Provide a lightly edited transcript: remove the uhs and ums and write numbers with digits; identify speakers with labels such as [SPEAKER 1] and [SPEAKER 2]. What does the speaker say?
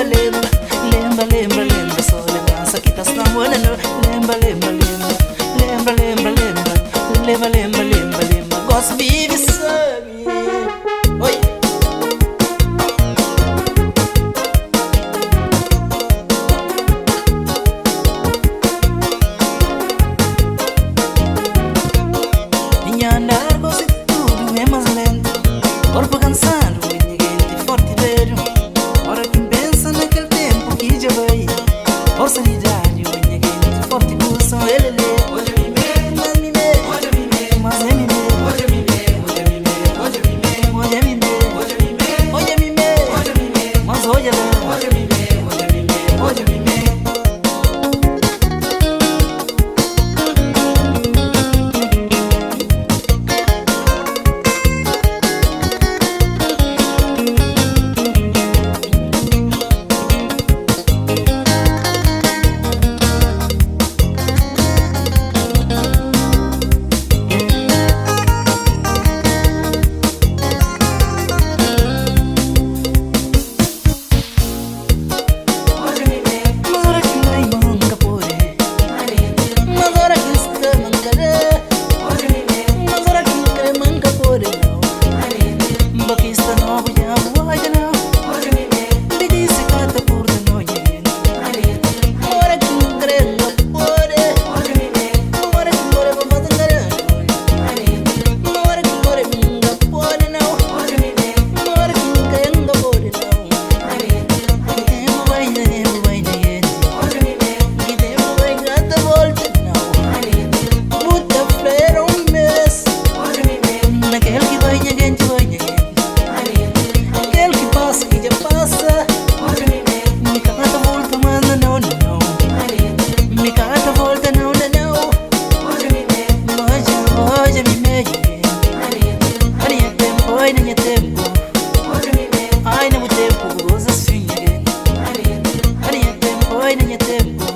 [SPEAKER 1] lembra, lembra, lembra, só lembrança que tá se namorando. Lembra, lembra, lembra, lembra, lembra, lembra, lembra, lembra, lembra, lembra, gosto vive sangue. Oi. Minha andar gosto tudo é mais lento, corpo cansado e ninguém te forte velho. Ora quem pensa naquele tempo que já vai, força de idade e ninguém te forte pulsão ele. Ai, no tempo, goza swing again. Ai, tempo, ai, no tempo.